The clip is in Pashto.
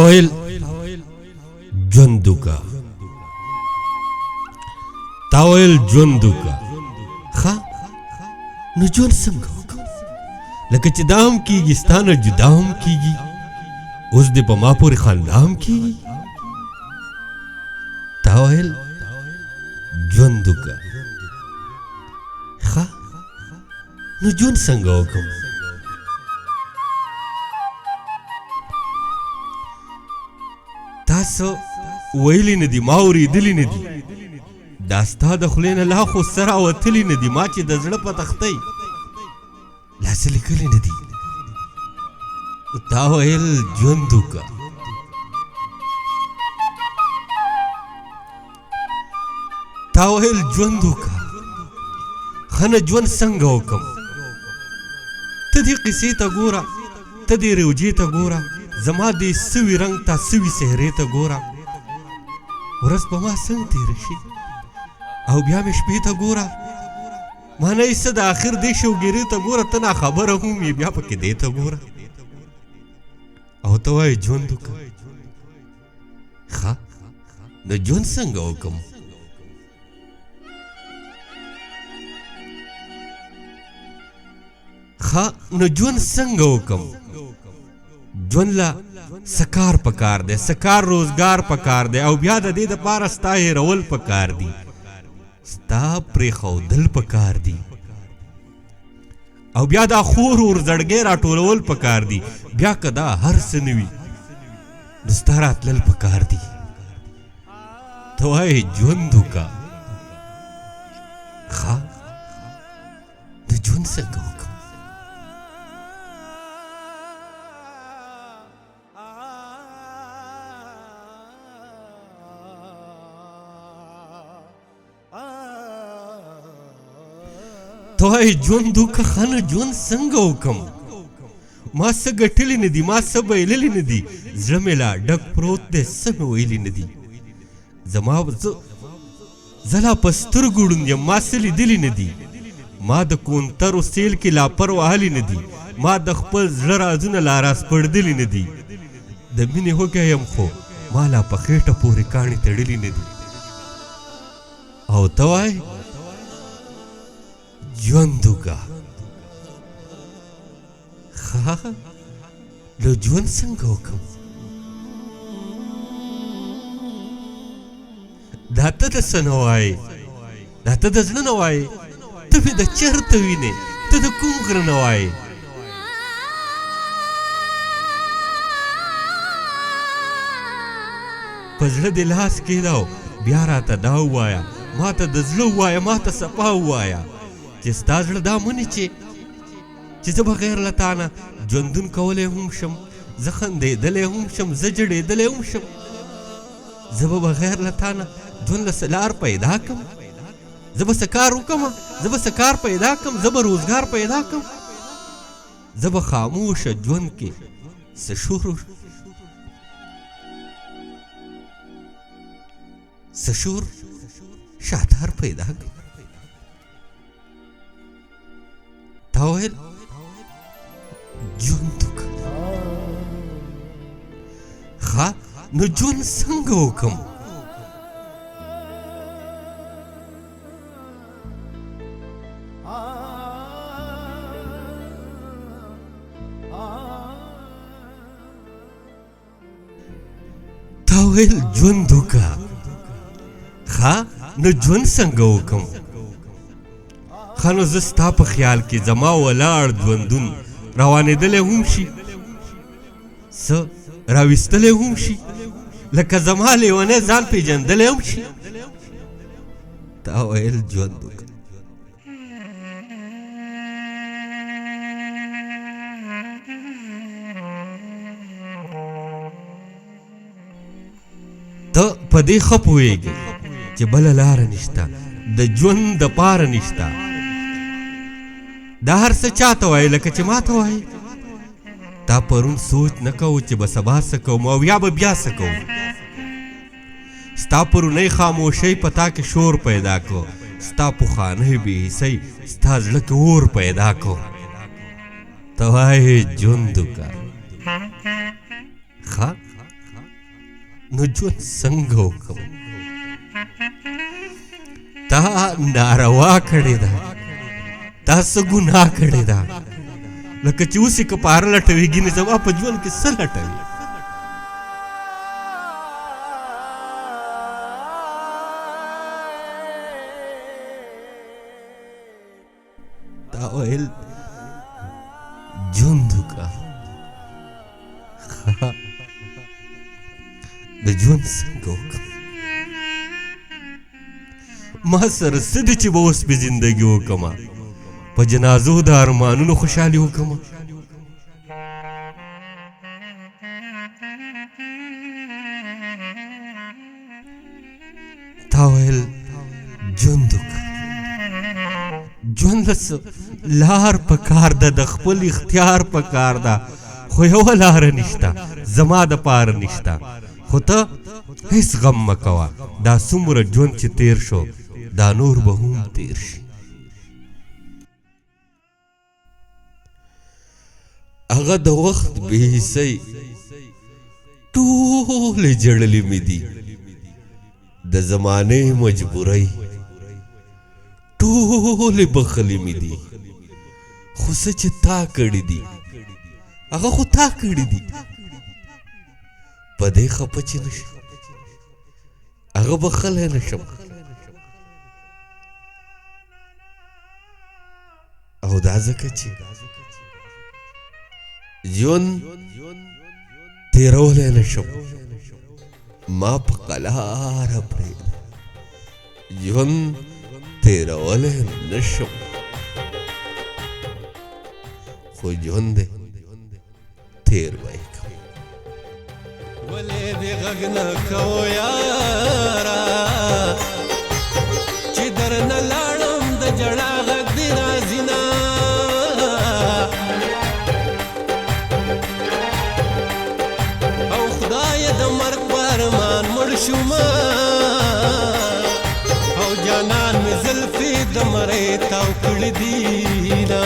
ویل ژوند وکړه، تا ویل ژوند وکړه. ښه نو ژوند څنګه وکړم؟ لکه چې دا هم کېږي ستا نه جدا هم کېږي، اوس دې په ما پورې خندا هم کېږي. تا ویل ژوند وکړه. ښه نو ژوند څنګه وکړم؟ تاسو ویلی نه دي، ما اورېدلي نه دي، دا ستا د خولې نه لا خو څه راوتلي نه دي، ما چې د زړه په تختۍ لا څه لیکلي نه دي. تا ویل ژوند وکړه. تا ویل ژوند وکړه. ښه نه ژوند څنګه وکړم؟ ته دې قصې ته ګوره، ته دې روجې ته ګوره، زما دې سوي رنګ ته سوي سهرې ته ګوره. ورځ په ما څنګه تېره شي او بیا مې شپې ته ګوره. ما نه یې څه د آخر دې شوګیرې ته ګوره، ته ناخبره هم یې بیا پکې دې ته ګوره. او ته وایې ژوند وکړه. ښه نو ژوند څنګه وکړم؟ ښه نو ژوند څنګه وکړم؟ ژوند له څه کار پکار دی، څه کار روزګار پکار دی، او بیا د دې دپاره ستا هېرول پکار دي، ستا پرېښودل پکار دي، او بیا دا خور ور زړګی راټولول پکار دي. بیا که دا هر څه نه وي نو ستا راتلل پکار دي. ته وایې ژوند وکړه. ښه نو ژوند څنګه وکړم؟ ته وایې ژوند وکړه. ښه نو ژوند څنګه وکړم؟ ما څه ګټلي نه دي، ما څه بایللي نه دي، زړه مې لا ډک پروت دی، څه مې ویلي نه دي. زه لا په سترګو ړوند یم، ما څه لیدلي نه دي، ما د کونترو سیل کې لا پر وهلي نه دي، ما د خپل زړه رازونه لا راسپړدلي نه دي. د مینې هوږی یم خو ما لا په خېټه پورې کاڼي تړلي نه دي. او ته وایې ژوند وکړه. ښه نو ژوند څنګه وکړم؟ دا ته د څه نه وایې، دا ته د زړه نه وایې، ته مې د چېرته وینې، ته د کوم غره نه وایې. په زړه دې لاس کېږده بیا راته دا ووایه، ما ته د زړه ووایه، ما ته صفا ووایه چې ستا زړه دا مني چې زه بغیر له تا نه ژوندون کولی هم شم، زه خندېدلی هم شم، زه جړېدلی هم شم، زه به بغیر له تا نه ژوند له څه لار پیدا کړم، زه به څه کار وکړم، زه به څه کار پیدا کړم، زه به روزګار پیدا کړم، زه به خاموشه ژوند کې څه شور شاتار پیدا کړم. تا ویل ژوند وکړه. ښه نو ژوند څنګه وکړم؟ تا ویل ژوند وکړه. ښه نو ژوند څنګه وکړم؟ ښه نو زه ستا په خیال کې زما ولاړ ژوندون روانېدلی هم شي، څه راویستلی هم شي، لکه زما لیونی ځان پېژندلی هم شي. تا ویل ژوند وکړه. ته په دې ښه پوهېږې چې بله لاره نشته، د ژوند دپاره نشته. دا هر څه چاته وایي لکه چې ما ته وایي. تا پرون سوچ نه کوو چې به سبا څه کوم او یا به بیا څه کوم. ستا پرونۍ خاموشۍ په تا کې شور پیدا کړو، ستا پخوانی بې حسۍ ستا زړه کې اور پیدا کړو. ته وایې ژوند وکړه. ښه نو ژوند څنګه وکم تا ناروا کړې ده تا څه ګناه کړې ده لکه چې اوس یې کپاره لټوي ګینې زما په ژوند کې څه لټوي تا ویل ژوند وکړه د ژوند څنګه وکړم ما سره څه دي چې به اوس مې زندګي وکړمه په جنازو د ارمانونو خوشحالي وکړمه تا ویل ژوند وکړه ژوند لار په کار ده د خپل اختیار په کار ده خو یوه لاره نشته زما دپاره نشته خو ته هیڅ غم مه کوه دا څومره ژوند چې تیر شو دا نور به هم تیر شي هغه د وخت بې حسۍ ټولې جړلې مې دي د زمانې مجبورۍ ټولې بخلې مې دي خو څه چې تا کړي دي هغه خو تا کړي دي په دې خفه چې نشم هغه بخلی نشم او دا ځکه چې ژوند تیرولی نشم ما په قلاره پرېږده ژوند تیرولی نشم خو ژوند دی تیر به یې کړم ولې دې غږ نه کوو یاره چې درنه لاړم د ژړا غږ دې راځي نه او خدایه د مرګ په ارمان مړ شومه او جانان مې زلفې د مرۍ تاو کړي دي نه